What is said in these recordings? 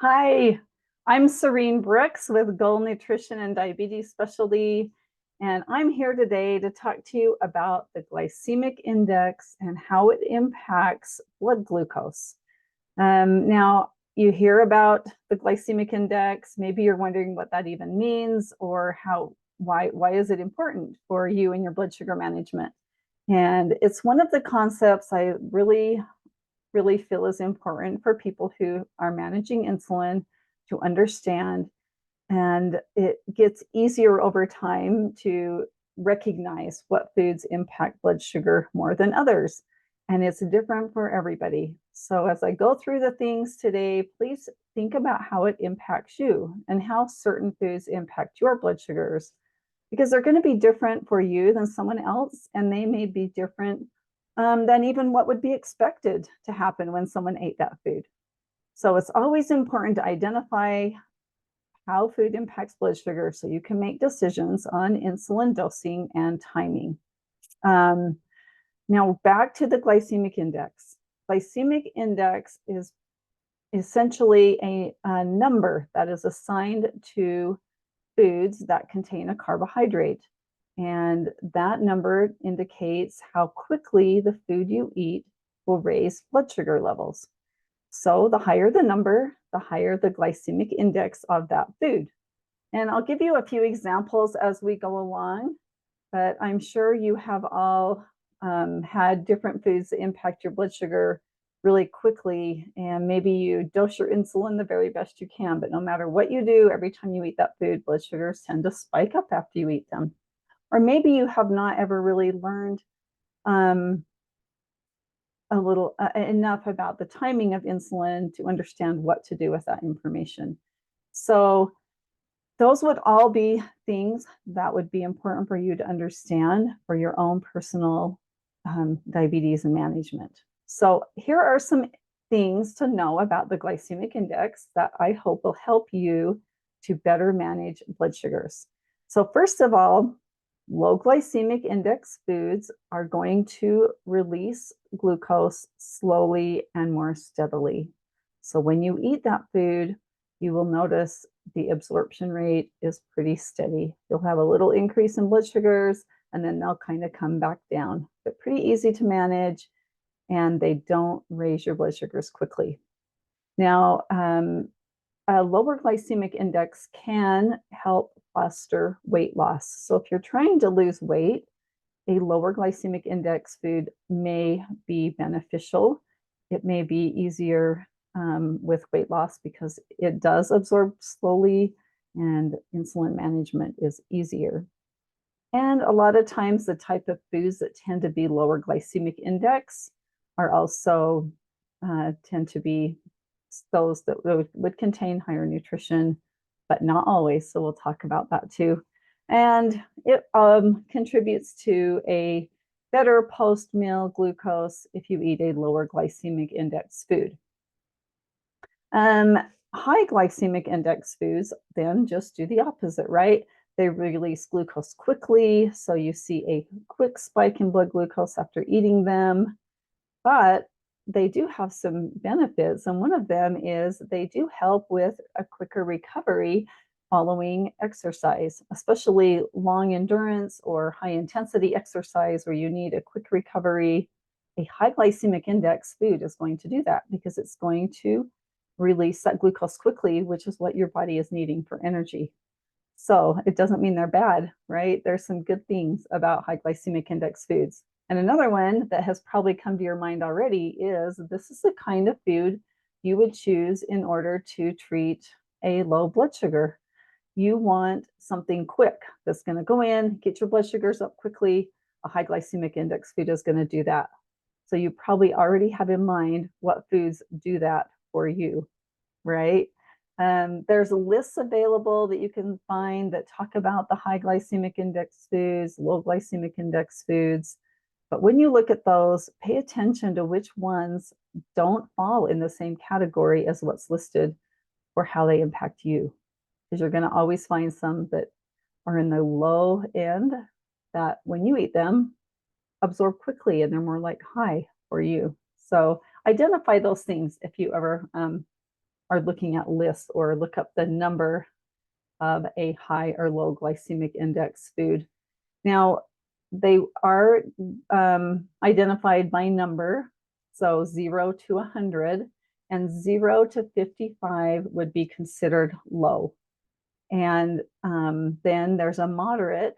Hi, I'm Serene Brooks with Goal Nutrition and Diabetes Specialty, and I'm here today to talk to you about the glycemic index and how it impacts blood glucose. Now, you hear about the glycemic index. Maybe you're wondering what that even means or why is it important for you and your blood sugar management? And it's one of the concepts I really feel is important for people who are managing insulin to understand. And it gets easier over time to recognize what foods impact blood sugar more than others. And it's different for everybody. So as I go through the things today, please think about how it impacts you and how certain foods impact your blood sugars, because they're going to be different for you than someone else, and they may be different than even what would be expected to happen when someone ate that food. So it's always important to identify how food impacts blood sugar so you can make decisions on insulin dosing and timing. Um, Now, back to the glycemic index. Glycemic index is essentially a number that is assigned to foods that contain a carbohydrate. And that number indicates how quickly the food you eat will raise blood sugar levels. So the higher the number, the higher the glycemic index of that food. And I'll give you a few examples as we go along, but I'm sure you have all had different foods that impact your blood sugar really quickly. And maybe you dose your insulin the very best you can, but no matter what you do, every time you eat that food, blood sugars tend to spike up after you eat them. Or maybe you have not ever really learned um, enough about the timing of insulin to understand what to do with that information. So those would all be things that would be important for you to understand for your own personal diabetes and management. So here are some things to know about the glycemic index that I hope will help you to better manage blood sugars. So first of all, low glycemic index foods are going to release glucose slowly and more steadily. So when you eat that food, you will notice the absorption rate is pretty steady. You'll have a little increase in blood sugars, and then they'll kind of come back down. But pretty easy to manage, and they don't raise your blood sugars quickly. Now, a lower glycemic index can help foster weight loss. So if you're trying to lose weight, a lower glycemic index food may be beneficial. It may be easier with weight loss because it does absorb slowly and insulin management is easier. And a lot of times the type of foods that tend to be lower glycemic index are also tend to be those that would contain higher nutrition, but not always. So we'll talk about that too. And it contributes to a better post-meal glucose if you eat a lower glycemic index food. High glycemic index foods then just do the opposite, right? They release glucose quickly, so you see a quick spike in blood glucose after eating them, but they do have some benefits, and one of them is they do help with a quicker recovery following exercise, especially long endurance or high intensity exercise where you need a quick recovery. A high glycemic index food is going to do that because it's going to release that glucose quickly, which is what your body is needing for energy. So it doesn't mean they're bad, right? There's some good things about high glycemic index foods. And another one that has probably come to your mind already is this is the kind of food you would choose in order to treat a low blood sugar. You want something quick that's going to go in, get your blood sugars up quickly. A high glycemic index food is going to do that. So you probably already have in mind what foods do that for you, right? There's lists available that you can find that talk about the high glycemic index foods, low glycemic index foods. But when you look at those, pay attention to which ones don't fall in the same category as what's listed or how they impact you. Because you're going to always find some that are in the low end that when you eat them, absorb quickly and they're more like high for you. So identify those things if you ever are looking at lists or look up the number of a high or low glycemic index food. Now, they are identified by number, so 0 to 100, and 0 to 55 would be considered low. And then there's a moderate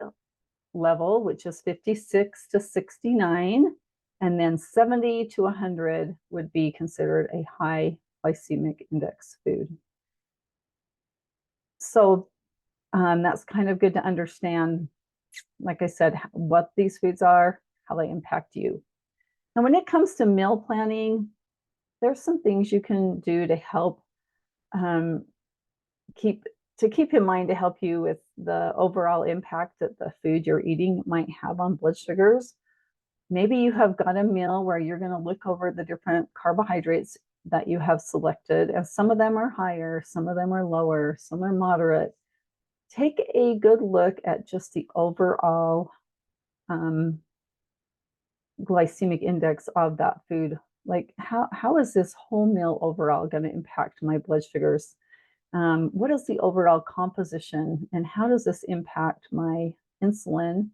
level, which is 56 to 69, and then 70 to 100 would be considered a high glycemic index food. So that's kind of good to understand, like I said, what these foods are, how they impact you. Now, when it comes to meal planning, there's some things you can do to help keep in mind to help you with the overall impact that the food you're eating might have on blood sugars. Maybe you have got a meal where you're going to look over the different carbohydrates that you have selected, and some of them are higher, some of them are lower, some are moderate. Take a good look at just the overall glycemic index of that food. Like, how is this whole meal overall going to impact my blood sugars? What is the overall composition, and how does this impact my insulin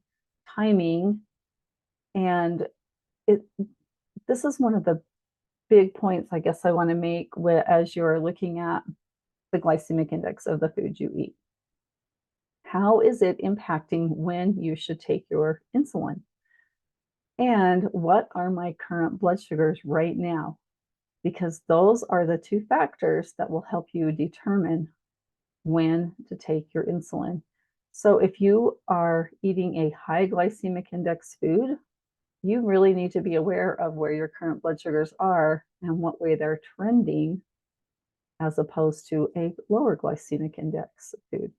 timing? And this is one of the big points I guess I want to make as you're looking at the glycemic index of the food you eat. How is it impacting when you should take your insulin? And what are my current blood sugars right now? Because those are the two factors that will help you determine when to take your insulin. So if you are eating a high glycemic index food, you really need to be aware of where your current blood sugars are and what way they're trending, as opposed to a lower glycemic index food.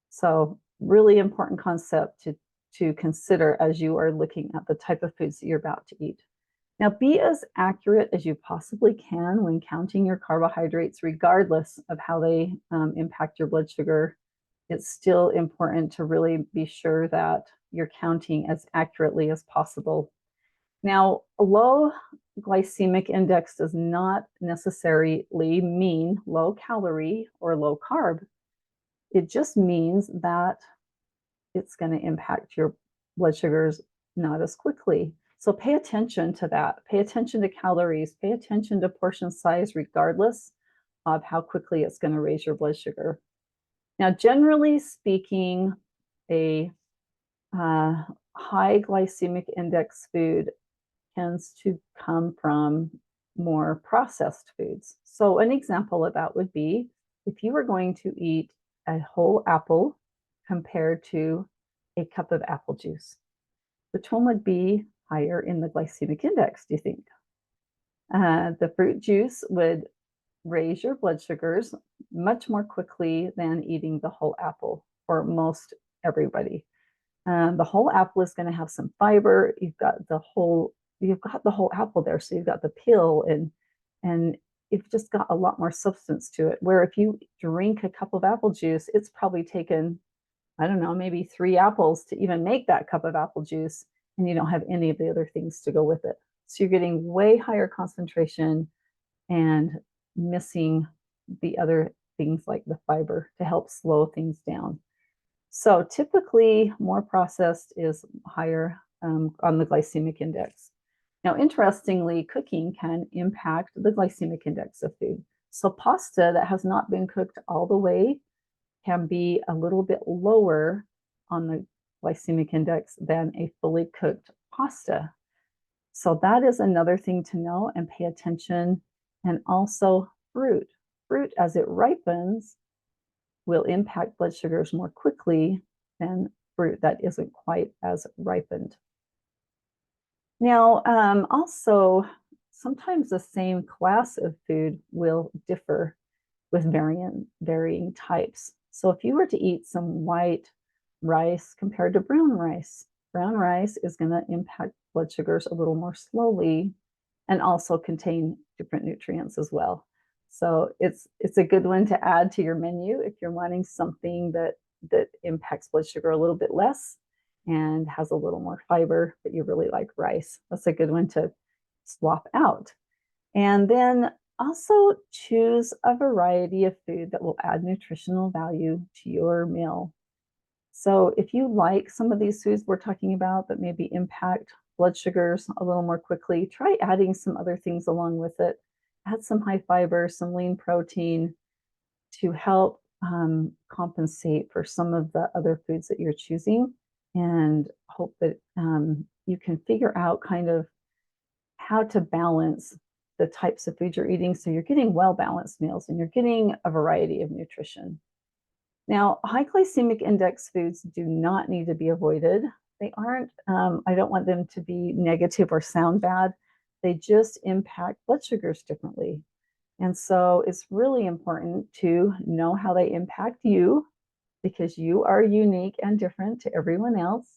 So really important concept to consider as you are looking at the type of foods that you're about to eat. Now, be as accurate as you possibly can when counting your carbohydrates, regardless of how they impact your blood sugar. It's still important to really be sure that you're counting as accurately as possible. Now, a low glycemic index does not necessarily mean low calorie or low carb. It just means that it's going to impact your blood sugars not as quickly. So pay attention to that. Pay attention to calories. Pay attention to portion size, regardless of how quickly it's going to raise your blood sugar. Now, generally speaking, a high glycemic index food tends to come from more processed foods. So an example of that would be if you were going to eat a whole apple compared to a cup of apple juice, which one would be higher in the glycemic index, do you think? The fruit juice would raise your blood sugars much more quickly than eating the whole apple for most everybody. The whole apple is going to have some fiber. You've got the whole apple there, so you've got the peel, and you've just got a lot more substance to it. Where if you drink a cup of apple juice, it's probably taken, I don't know, maybe 3 apples to even make that cup of apple juice, and you don't have any of the other things to go with it. So you're getting way higher concentration and missing the other things like the fiber to help slow things down. So typically, more processed is higher on the glycemic index. Now, interestingly, cooking can impact the glycemic index of food. So pasta that has not been cooked all the way can be a little bit lower on the glycemic index than a fully cooked pasta. So that is another thing to know and pay attention. And also fruit. Fruit, as it ripens, will impact blood sugars more quickly than fruit that isn't quite as ripened. Now, also, sometimes the same class of food will differ with varying types. So if you were to eat some white rice compared to brown rice is going to impact blood sugars a little more slowly and also contain different nutrients as well. So it's a good one to add to your menu if you're wanting something that impacts blood sugar a little bit less and has a little more fiber, but you really like rice. That's a good one to swap out. And then Also, choose a variety of food that will add nutritional value to your meal. So, if you like some of these foods we're talking about that maybe impact blood sugars a little more quickly, try adding some other things along with it. Add some high fiber, some lean protein to help compensate for some of the other foods that you're choosing, and hope that you can figure out kind of how to balance the types of food you're eating so you're getting well balanced meals and you're getting a variety of nutrition. Now, high glycemic index foods do not need to be avoided. They aren't, I don't want them to be negative or sound bad. They just impact blood sugars differently. And so it's really important to know how they impact you because you are unique and different to everyone else.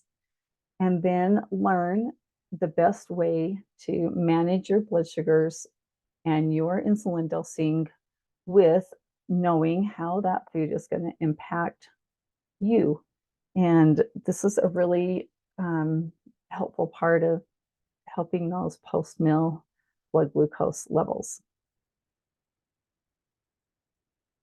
And then learn the best way to manage your blood sugars and your insulin dosing with knowing how that food is going to impact you. And this is a really helpful part of helping those post meal blood glucose levels.